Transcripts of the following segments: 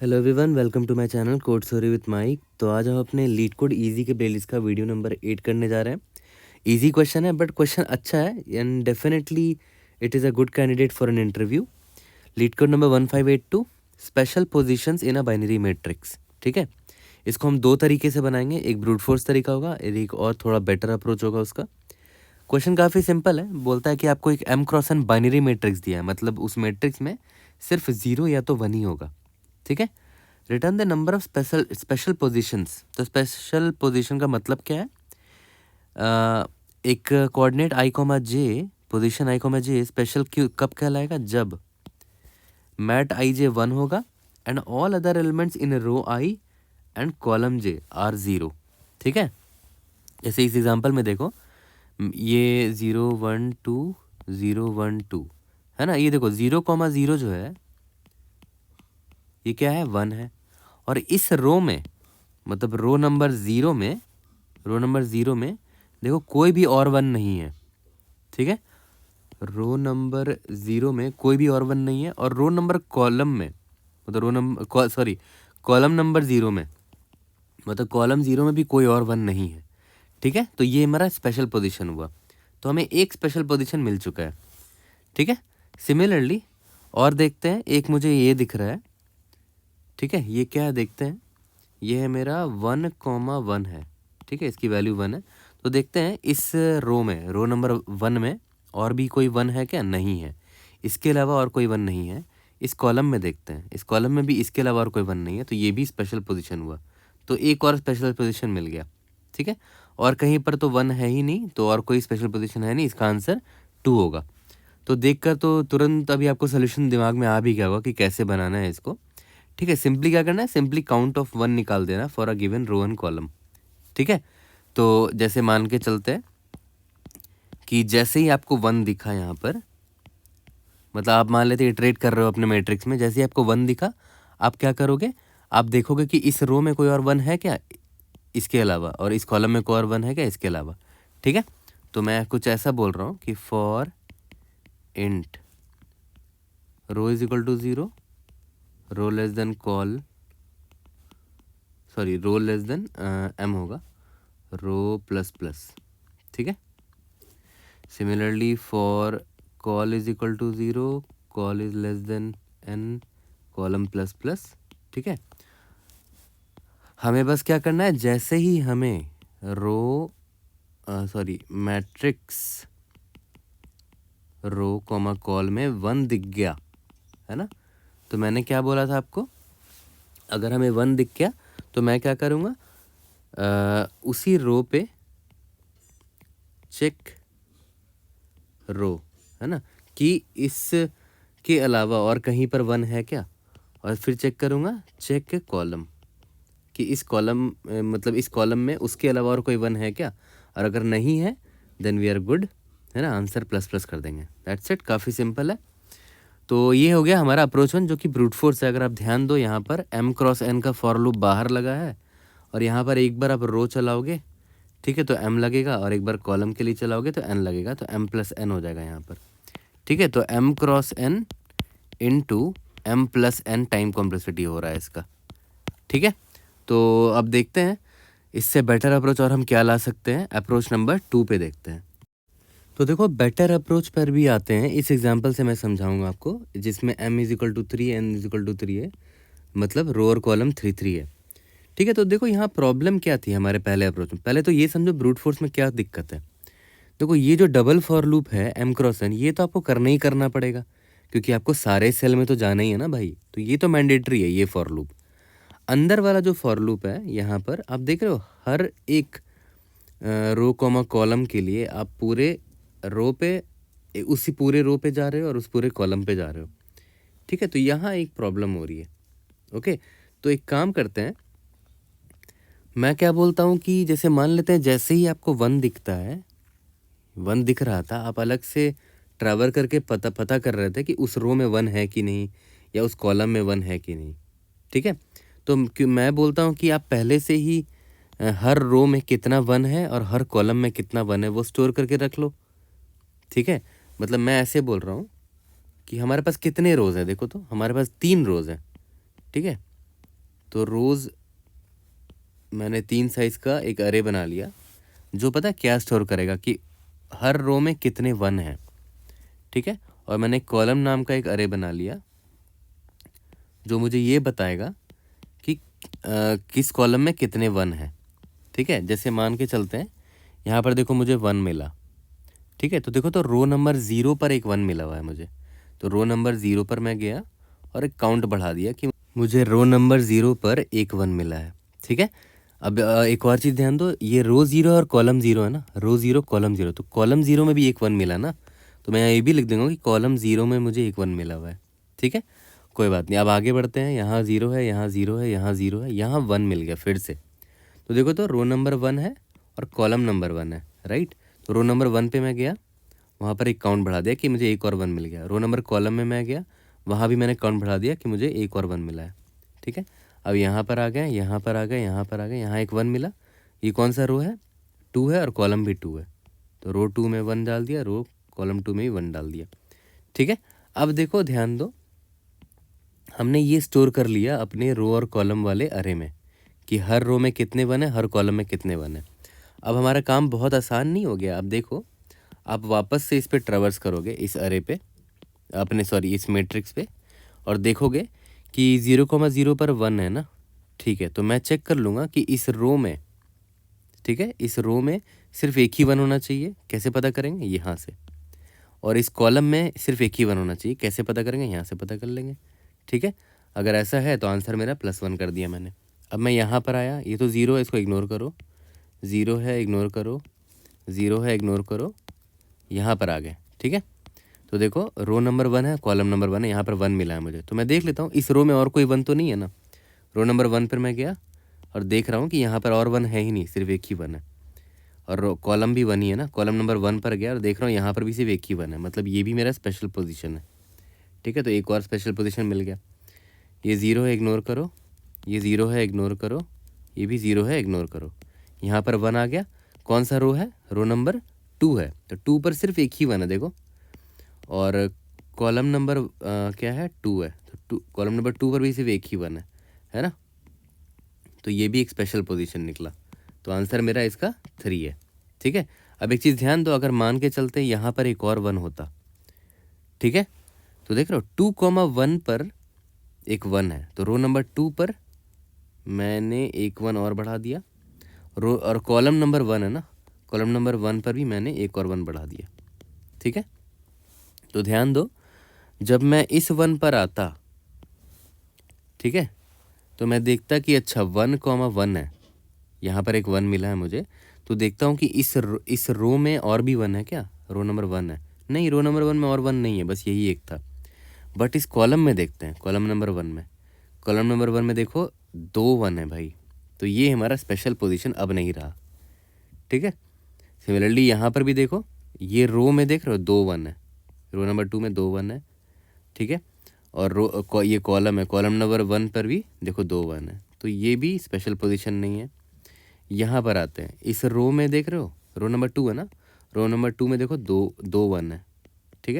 Hello everyone, welcome to my channel code story with Mike. तो आज हम अपने लीड कोड इजी के प्लेलिस्ट का वीडियो नंबर 8 करने जा रहे हैं। इजी क्वेश्चन है बट क्वेश्चन अच्छा है and definitely it is a good candidate for an interview. LeetCode number 1582, special positions in a binary matrix. ठीक है, इसको हम दो तरीके से बनाएंगे, एक ब्रूट फोर्स तरीका होगा, एक और थोड़ा बेटर अप्रोच होगा उसका। क्वेश्चन काफ़ी सिंपल है, बोलता है कि आपको एक m cross n binary matrix दिया है, मतलब उस मैट्रिक्स में सिर्फ 0 या तो 1 ही होगा। ठीक है, return the number of special positions. तो स्पेशल पोजीशन का मतलब क्या है? एक coordinate i comma j, position i comma j special क्यों कब कहलाएगा? जब मैट आई जे 1 होगा and all other elements in row i and column j are 0। ठीक है, जैसे इस एग्जांपल में देखो, ये 0 1 2 0 1 2 है ना। ये देखो 0,0 जो है ये क्या है? 1 है। और इस रो में, मतलब रो नंबर 0 में देखो कोई भी और 1 नहीं है। ठीक है, रो नंबर 0 में कोई भी और 1 नहीं है। और रो नंबर कॉलम में, मतलब कॉलम नंबर 0 में, मतलब कॉलम 0 में भी कोई और 1 नहीं है। ठीक है, तो ये हमारा स्पेशल पोजीशन हुआ। तो हमें एक स्पेशल पोजीशन मिल चुका है। ठीक है, सिमिलरली और देखते हैं, एक मुझे ये दिख रहा है। ठीक है, ये क्या है देखते हैं, ये है मेरा 1,1 है। ठीक है, इसकी वैल्यू 1 है। तो देखते हैं इस रो में, रो नंबर 1 में और भी कोई 1 है क्या? नहीं है। इसके अलावा और कोई 1 नहीं है। इस कॉलम में देखते हैं, इस कॉलम में भी इसके अलावा और कोई 1 नहीं है, तो ये भी स्पेशल पोजीशन हुआ। तो एक और स्पेशल पोजीशन मिल गया। ठीक है, और कहीं पर तो 1 है ही नहीं, तो और कोई स्पेशल पोजीशन है नहीं, इसका आंसर 2 होगा। तो देखकर तो तुरंत अभी आपको सोल्यूशन दिमाग में आ भी गया होगा कि कैसे बनाना है इसको। ठीक है, सिंपली क्या करना है, सिंपली काउंट ऑफ 1 निकाल देना for a given row and column. ठीक है, तो जैसे मान के चलते हैं कि जैसे ही आपको 1 दिखा यहाँ पर, मतलब आप मान लेते इटरेट कर रहे हो अपने मैट्रिक्स में, जैसे ही आपको 1 दिखा आप क्या करोगे? आप देखोगे कि इस रो में कोई और 1 है क्या इसके अलावा, और इस कॉलम में कोई और 1 है क्या इसके अलावा। ठीक है, तो मैं कुछ ऐसा बोल रहा हूँ कि for int row is equal to 0, row less than row less than m होगा, रो प्लस प्लस। ठीक है, similarly for col is equal to 0, col is less than n, column plus plus. ठीक है, हमें बस क्या करना है, जैसे ही हमें मैट्रिक्स रो कॉमा कॉल में 1 दिख गया है ना, तो मैंने क्या बोला था आपको, अगर हमें 1 दिख गया तो मैं क्या करूँगा, उसी रो पे चेक रो, है ना, कि इस के अलावा और कहीं पर 1 है क्या, और फिर चेक करूँगा चेक कॉलम, कि इस कॉलम मतलब इस कॉलम में उसके अलावा और कोई 1 है क्या, और अगर नहीं है देन वी आर गुड, है ना, आंसर प्लस प्लस कर देंगे। दैट्स इट, काफ़ी सिंपल है। तो ये हो गया हमारा अप्रोच 1, जो कि ब्रूट फोर्स है। अगर आप ध्यान दो, यहाँ पर m क्रॉस n का फॉर लूप बाहर लगा है, और यहाँ पर एक बार आप रो चलाओगे, ठीक है, तो m लगेगा, और एक बार कॉलम के लिए चलाओगे तो n लगेगा, तो m प्लस n हो जाएगा यहाँ पर। ठीक है, तो m cross n into m plus n time complexity हो रहा है इसका। ठीक है, तो अब देखते हैं इससे बेटर अप्रोच और हम क्या ला सकते हैं। अप्रोच नंबर 2 पे देखते हैं। तो देखो, बेटर अप्रोच पर भी आते हैं। इस एग्जांपल से मैं समझाऊंगा आपको, जिसमें m is equal to 3, n is equal to 3 है, मतलब रो और कॉलम 3 3 है। ठीक है, तो देखो यहाँ प्रॉब्लम क्या थी हमारे पहले अप्रोच में। पहले तो ये समझो ब्रूट फोर्स में क्या दिक्कत है। देखो, ये जो डबल फॉर लूप है m क्रॉस n, ये तो आपको करना ही करना पड़ेगा, क्योंकि आपको सारे सेल में तो जाना ही है ना भाई, तो ये तो मैंडेटरी है ये फॉर लूप। अंदर वाला जो फॉर लूप है यहाँ पर आप देख रहे हो, हर एक रो कॉमा कॉलम के लिए आप पूरे रो पे, उसी पूरे रो पे जा रहे हो और उस पूरे कॉलम पे जा रहे हो। ठीक है, तो यहाँ एक प्रॉब्लम हो रही है। ओके, तो एक काम करते हैं, मैं क्या बोलता हूँ कि जैसे मान लेते हैं जैसे ही आपको 1 दिखता है, 1 दिख रहा था, आप अलग से ट्रैवल करके पता कर रहे थे कि उस रो में 1 है कि नहीं, या उस कॉलम में 1 है कि नहीं। ठीक है, तो मैं बोलता हूँ कि आप पहले से ही हर रो में कितना 1 है और हर कॉलम में कितना 1 है वो स्टोर करके रख लो। ठीक है, मतलब मैं ऐसे बोल रहा हूँ कि हमारे पास कितने रोज़ हैं, देखो तो हमारे पास 3 रोज़ हैं। ठीक है, तो रोज़ मैंने 3 साइज़ का एक अरे बना लिया, जो पता है क्या स्टोर करेगा कि हर रो में कितने 1 हैं, ठीक है। और मैंने कॉलम नाम का एक अरे बना लिया, जो मुझे ये बताएगा कि किस कॉलम में कितने 1 हैं, ठीक है। जैसे मान के चलते हैं, यहाँ पर देखो मुझे 1 मिला, ठीक है। तो देखो, तो रो नंबर 0 पर एक 1 मिला हुआ है मुझे, तो रो नंबर 0 पर मैं गया और एक काउंट बढ़ा दिया कि मुझे रो नंबर 0 पर एक 1 मिला है, ठीक है। अब एक और चीज़ ध्यान दो, ये रो 0 और कॉलम 0 है ना, रो 0 कॉलम 0, तो कॉलम 0 में भी एक 1 मिला ना, तो मैं यहाँ ये भी लिख दूंगा कि कॉलम 0 में मुझे एक 1 मिला हुआ है, ठीक है। कोई बात नहीं, अब आगे बढ़ते हैं। यहाँ 0 है, यहाँ 0 है, यहाँ 0 है, यहाँ 1 मिल गया फिर से। तो देखो, तो रो नंबर 1 है और कॉलम नंबर 1 है, राइट। तो रो नंबर 1 पे मैं गया, वहाँ पर एक काउंट बढ़ा दिया कि मुझे एक और 1 मिल गया। रो नंबर कॉलम में मैं गया, वहाँ भी मैंने काउंट बढ़ा दिया कि मुझे एक और 1 मिला है, ठीक है। अब यहाँ पर आ गए, यहाँ पर आ गए, यहाँ पर आ गए, यहाँ एक 1 मिला। ये कौन सा रो है? 2 है और कॉलम भी 2 है, तो रो 2 में 1 डाल दिया, रो कॉलम 2 में भी 1 डाल दिया, ठीक है। अब देखो, ध्यान दो, हमने ये स्टोर कर लिया अपने रो और कॉलम वाले अरे में कि हर रो में कितने 1 है, हर कॉलम में कितने 1 है। अब हमारा काम बहुत आसान नहीं हो गया। अब देखो, आप वापस से इस पे ट्रैवर्स करोगे, इस अरे पे, अपने सॉरी इस मैट्रिक्स पे, और देखोगे कि 0,0 पर 1 है ना, ठीक है। तो मैं चेक कर लूँगा कि इस रो में, ठीक है, इस रो में सिर्फ एक ही 1 होना चाहिए। कैसे पता करेंगे? यहाँ से। और इस कॉलम में सिर्फ एक ही 1 होना चाहिए। कैसे पता करेंगे? यहाँ से पता कर लेंगे, ठीक है। अगर ऐसा है तो आंसर मेरा +1 कर दिया मैंने। अब मैं यहाँ पर आया, ये तो 0 है, इसको इग्नोर करो, 0 है इग्नोर करो, 0 है इग्नोर करो, यहाँ पर आ गए, ठीक है। तो देखो, रो नंबर 1 है, कॉलम नंबर 1 है, यहाँ पर 1 मिला है मुझे, तो मैं देख लेता हूँ इस रो में और कोई 1 तो नहीं है ना। रो नंबर 1 पर मैं गया और देख रहा हूँ कि यहाँ पर और 1 है ही नहीं, सिर्फ एक ही 1 है। और कॉलम भी 1 ही है ना, कॉलम नंबर 1 पर गया और देख रहा हूँ यहाँ पर भी सिर्फ एक ही 1 है, मतलब ये भी मेरा स्पेशल पोजीशन है, ठीक है। तो एक और स्पेशल पोजीशन मिल गया। ये 0 है, इग्नोर करो, ये 0 है, इग्नोर करो, ये भी 0 है, इग्नोर करो। यहाँ पर 1 आ गया। कौन सा रो है? रो नंबर 2 है, तो 2 पर सिर्फ एक ही 1 है, देखो। और कॉलम नंबर क्या है? 2 है, तो कॉलम नंबर 2 पर भी सिर्फ एक ही 1 है ना। तो ये भी एक स्पेशल पोजीशन निकला, तो आंसर मेरा इसका 3 है, ठीक है। अब एक चीज़ ध्यान दो, अगर मान के चलते यहाँ पर एक और 1 होता, ठीक है, तो देख रहे हो 2,1 पर एक 1 है, तो रो नंबर 2 पर मैंने एक 1 और बढ़ा दिया। रो और कॉलम नंबर 1 है ना, कॉलम नंबर 1 पर भी मैंने एक और 1 बढ़ा दिया, ठीक है। तो ध्यान दो, जब मैं इस 1 पर आता, ठीक है, तो मैं देखता कि अच्छा 1,1 है, यहाँ पर एक 1 मिला है मुझे, तो देखता हूँ कि इस रो में और भी 1 है क्या? रो नंबर 1 है? नहीं, रो नंबर 1 में और 1 नहीं है, बस यही एक था। बट इस कॉलम में देखते हैं, कॉलम नंबर 1 में, कॉलम नंबर 1 में देखो 2 1 है भाई, तो ये हमारा स्पेशल पोजीशन अब नहीं रहा, ठीक है। सिमिलरली यहाँ पर भी देखो, ये रो में देख रहे हो 2 1 है, रो नंबर 2 में 2 1 है, ठीक है। और ये कॉलम है, कॉलम नंबर 1 पर भी देखो 2 1 है, तो ये भी स्पेशल पोजीशन नहीं है। यहाँ पर आते हैं, इस रो में देख रहे हो, रो नंबर 2 है ना, रो नंबर 2 में देखो 2 1 है, ठीक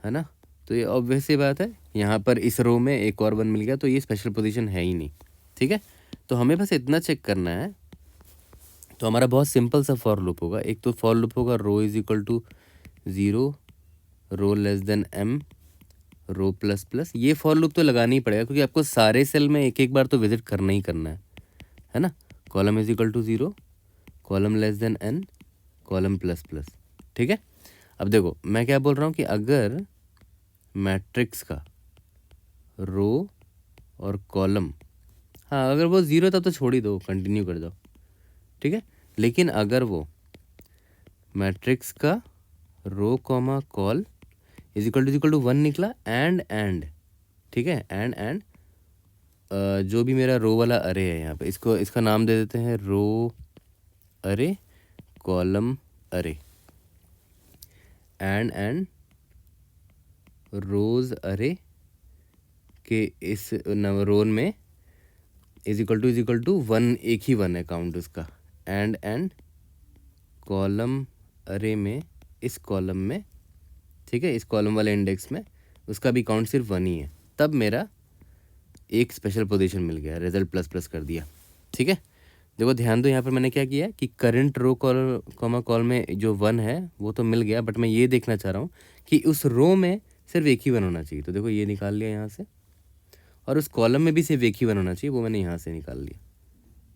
है ना। तो ये ऑब्वियस सी बात है, यहाँ पर इस रो में एक और 1 मिल गया, तो ये स्पेशल पोजीशन है ही नहीं, ठीक है। तो हमें बस इतना चेक करना है। तो हमारा बहुत सिंपल सा फॉर लूप होगा। एक तो फॉर लूप होगा row is equal to 0, row less than m, row plus plus. ये फॉर लूप तो लगाना ही पड़ेगा, क्योंकि आपको सारे सेल में एक एक बार तो विजिट करना ही करना है ना। Column is equal to 0, column less than n, column plus plus, ठीक है। अब देखो, मैं क्या बोल रहा हूँ कि अगर मैट्रिक्स का रो और कॉलम, हाँ, अगर वो 0 था तो छोड़ ही दो, कंटिन्यू कर जाओ, ठीक है। लेकिन अगर वो मैट्रिक्स का row comma col is equal to 1 निकला, एंड, ठीक है, एंड जो भी मेरा रो वाला अरे है, यहाँ पे इसका नाम दे देते हैं रो अरे, कॉलम अरे, एंड रोज अरे के इस रोन में इज इक्वल टू 1, एक ही 1 है काउंट उसका, एंड कॉलम अरे में, इस कॉलम में, ठीक है, इस कॉलम वाले इंडेक्स में उसका भी काउंट सिर्फ 1 ही है, तब मेरा एक स्पेशल पोजीशन मिल गया, रिजल्ट प्लस प्लस कर दिया। ठीक है, देखो ध्यान दो, यहाँ पर मैंने क्या किया कि करंट रो कॉल कॉमा कॉल में जो 1 है वो तो मिल गया, बट मैं ये देखना चाह रहा हूँ कि उस रो में सिर्फ एक ही 1 होना चाहिए। तो देखो ये निकाल लिया यहाँ से, और उस कॉलम में भी सिर्फ एक ही 1 होना चाहिए, वो मैंने यहाँ से निकाल लिया।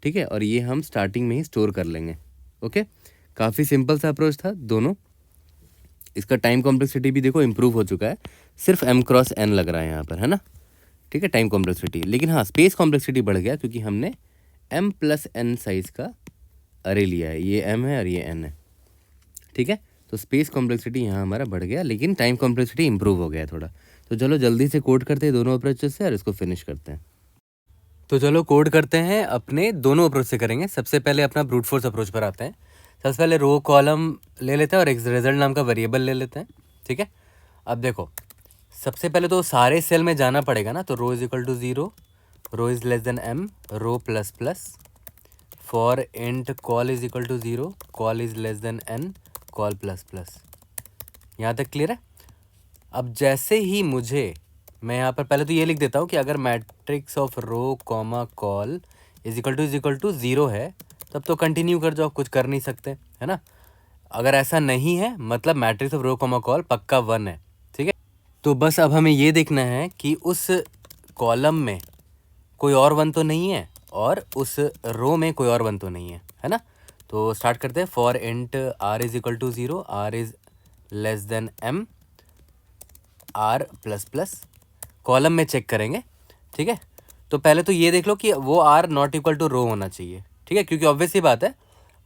ठीक है, और ये हम स्टार्टिंग में ही स्टोर कर लेंगे। ओके, काफ़ी सिंपल सा अप्रोच था दोनों। इसका टाइम कॉम्प्लेक्सिटी भी देखो इम्प्रूव हो चुका है, सिर्फ m क्रॉस n लग रहा है यहाँ पर, है ना। ठीक है, टाइम कॉम्प्लेक्सिटी, लेकिन हाँ स्पेस कॉम्प्लेक्सिटी बढ़ गया क्योंकि हमने m प्लस n साइज़ का अरे लिया है, ये m है और ये n है। ठीक है, तो स्पेस कॉम्प्लेक्सिटी यहाँ हमारा बढ़ गया, लेकिन टाइम कॉम्प्लेक्सिटी इंप्रूव हो गया है थोड़ा। तो चलो जल्दी से कोड करते हैं दोनों अप्रोचेस से और इसको फिनिश करते हैं। तो चलो कोड करते हैं, अपने दोनों अप्रोच से करेंगे। सबसे पहले अपना ब्रूट फोर्स अप्रोच पर आते हैं। सबसे पहले रो कॉलम ले लेते हैं और एक रिजल्ट नाम का वेरिएबल ले लेते हैं। ठीक है, अब देखो सबसे पहले तो सारे सेल में जाना पड़ेगा ना, तो row is equal to 0, row is less than m, row plus plus, for int col is equal to 0, col is less than n, col plus plus. यहाँ तक क्लियर है। अब जैसे ही मैं यहाँ पर पहले तो ये लिख देता हूँ कि अगर matrix of row comma col is equal to 0 है तब तो कंटिन्यू कर जाओ, कुछ कर नहीं सकते, है ना। अगर ऐसा नहीं है मतलब matrix of row comma col पक्का 1 है। ठीक है, तो बस अब हमें ये देखना है कि उस कॉलम में कोई और 1 तो नहीं है और उस रो में कोई और 1 तो नहीं है ना। तो स्टार्ट करते हैं। For int r is equal to 0, r is less than m, r plus plus, column में चेक करेंगे। ठीक है, तो पहले तो ये देख लो कि वो r नॉट इक्वल टू रो होना चाहिए। ठीक है, क्योंकि ऑब्वियस ही बात है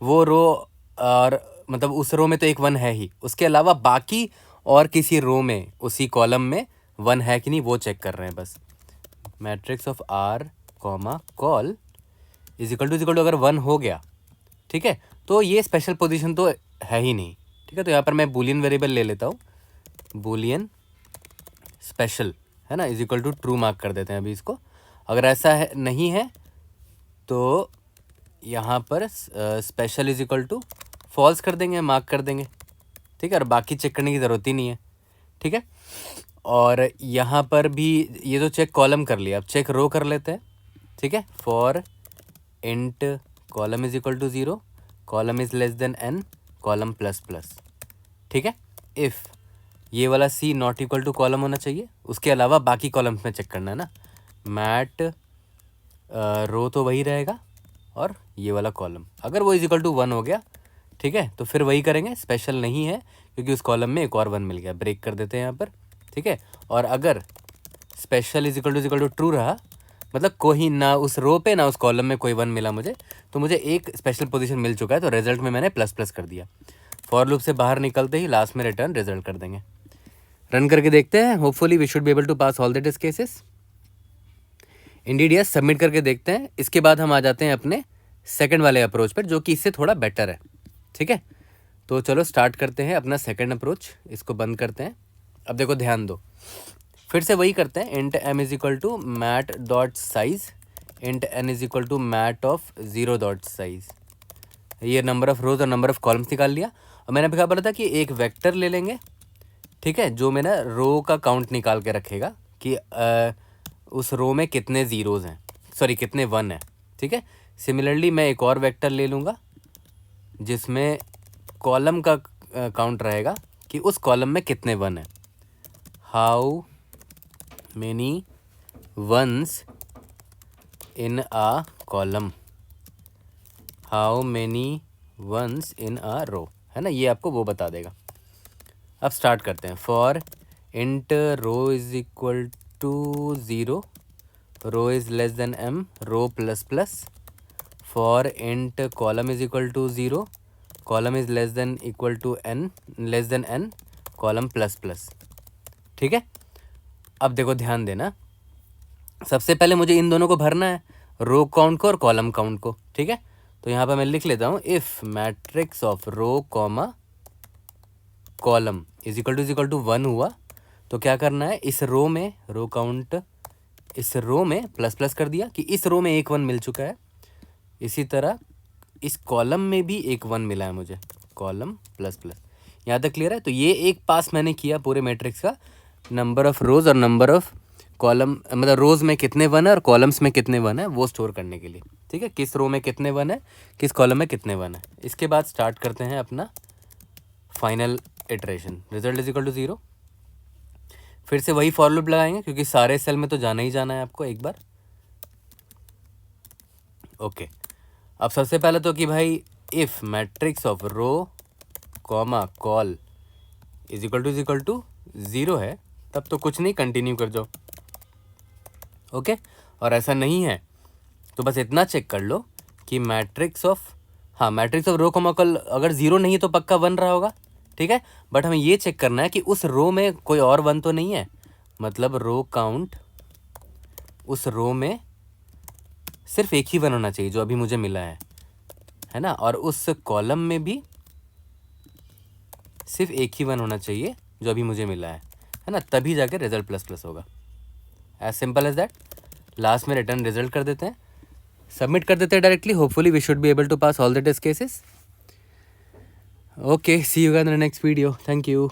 वो रो और मतलब उस रो में तो एक 1 है ही, उसके अलावा बाकी और किसी रो में उसी कॉलम में 1 है कि नहीं वो चेक कर रहे हैं बस। Matrix of r comma col is equal to अगर 1 हो गया, ठीक है, तो ये स्पेशल पोजीशन तो है ही नहीं। ठीक है, तो यहाँ पर मैं बूलियन वेरिएबल ले लेता हूँ, बूलियन स्पेशल, है ना, is equal to true mark कर देते हैं अभी इसको। अगर ऐसा है नहीं है तो यहाँ पर special is equal to false कर देंगे, मार्क कर देंगे। ठीक है, और बाकी चेक करने की ज़रूरत ही नहीं है। ठीक है, और यहाँ पर भी ये तो चेक कॉलम कर लिया, अब चेक रो कर लेते हैं। ठीक है, for int column is equal to 0, column is less than n, column plus plus. ठीक है, इफ़ ये वाला c not equal to column होना चाहिए, उसके अलावा बाकी कॉलम्स में चेक करना है ना। मैट रो तो वही रहेगा और ये वाला कॉलम अगर वो इज इक्वल टू 1 हो गया, ठीक है, तो फिर वही करेंगे। स्पेशल नहीं है क्योंकि उस कॉलम में एक और 1 मिल गया, ब्रेक कर देते हैं यहाँ पर। ठीक है, और अगर special is equal to true रहा, मतलब कोई ना उस रो पे ना उस कॉलम में कोई 1 मिला मुझे, तो मुझे एक स्पेशल पोजीशन मिल चुका है, तो रिजल्ट में मैंने प्लस प्लस कर दिया। फॉर लूप से बाहर निकलते ही लास्ट में रिटर्न रिजल्ट कर देंगे। रन करके देखते हैं, hopefully we should be able to pass all the test cases. Indeed yes, submit करके देखते हैं। इसके बाद हम आ जाते हैं अपने सेकंड वाले अप्रोच पर, जो कि इससे थोड़ा बेटर है। ठीक है, तो चलो स्टार्ट करते हैं अपना सेकंड अप्रोच। इसको बंद करते हैं। अब देखो ध्यान दो, फिर से वही करते हैं। Int m is equal to mat dot size, int n is equal to mat of 0 dot size. ये नंबर ऑफ रोज और नंबर ऑफ कॉलम्स निकाल लिया। और मैंने क्या बोला था कि एक वेक्टर ले लेंगे, ठीक है, जो मैंने रो का काउंट निकाल के रखेगा कि उस रो में कितने ज़ीरोज़ हैं, सॉरी कितने 1 हैं। ठीक है, सिमिलरली मैं एक और वेक्टर ले लूँगा जिसमें कॉलम का काउंट रहेगा कि उस कॉलम में कितने 1 हैं। How many ones in a column, how many ones in a row, है ना, ये आपको वो बता देगा। अब स्टार्ट करते हैं। For int row is equal to 0, row is less than m, row plus plus, for int column is equal to 0, column is less than equal to n, column plus plus. ठीक है, अब देखो ध्यान देना, सबसे पहले मुझे इन दोनों को भरना है, रो काउंट को और कॉलम काउंट को। ठीक है, तो यहाँ पर मैं लिख लेता हूँ, if matrix of row comma column is equal to 1 हुआ तो क्या करना है, इस रो में रो काउंट इस रो में प्लस प्लस कर दिया कि इस रो में एक 1 मिल चुका है। इसी तरह इस कॉलम में भी एक 1 मिला है मुझे, कॉलम प्लस प्लस। यहाँ तक क्लियर है। तो ये एक पास मैंने किया पूरे मैट्रिक्स का, नंबर ऑफ रोज और नंबर ऑफ कॉलम मतलब रोज़ में कितने वन है और कॉलम्स में कितने वन है वो स्टोर करने के लिए, ठीक है, किस रो में कितने वन है, किस कॉलम में कितने वन है। इसके बाद स्टार्ट करते हैं अपना final iteration, result is equal to 0। फिर से वही फॉर लूप लगाएंगे क्योंकि सारे सेल में तो जाना ही जाना है आपको एक बार। ओके, अब सबसे पहले तो कि भाई if matrix of row comma col is equal to 0 है, तब तो कुछ नहीं, कंटिन्यू कर जाओ। ओके, और ऐसा नहीं है तो बस इतना चेक कर लो कि matrix of row comma col अगर 0 नहीं है तो पक्का 1 रहा होगा, ठीक है। बट हमें ये चेक करना है कि उस रो में कोई और 1 तो नहीं है, मतलब रो काउंट उस रो में सिर्फ एक ही 1 होना चाहिए जो अभी मुझे मिला है ना, और उस कॉलम में भी सिर्फ एक ही 1 होना चाहिए जो अभी मुझे मिला है ना, तभी जाके रिजल्ट प्लस प्लस होगा। As simple as that. Last में रिटर्न रिजल्ट कर देते हैं, सबमिट कर देते हैं directly. Hopefully we should be able to pass all the test cases. Okay, see you guys in the next video, thank you.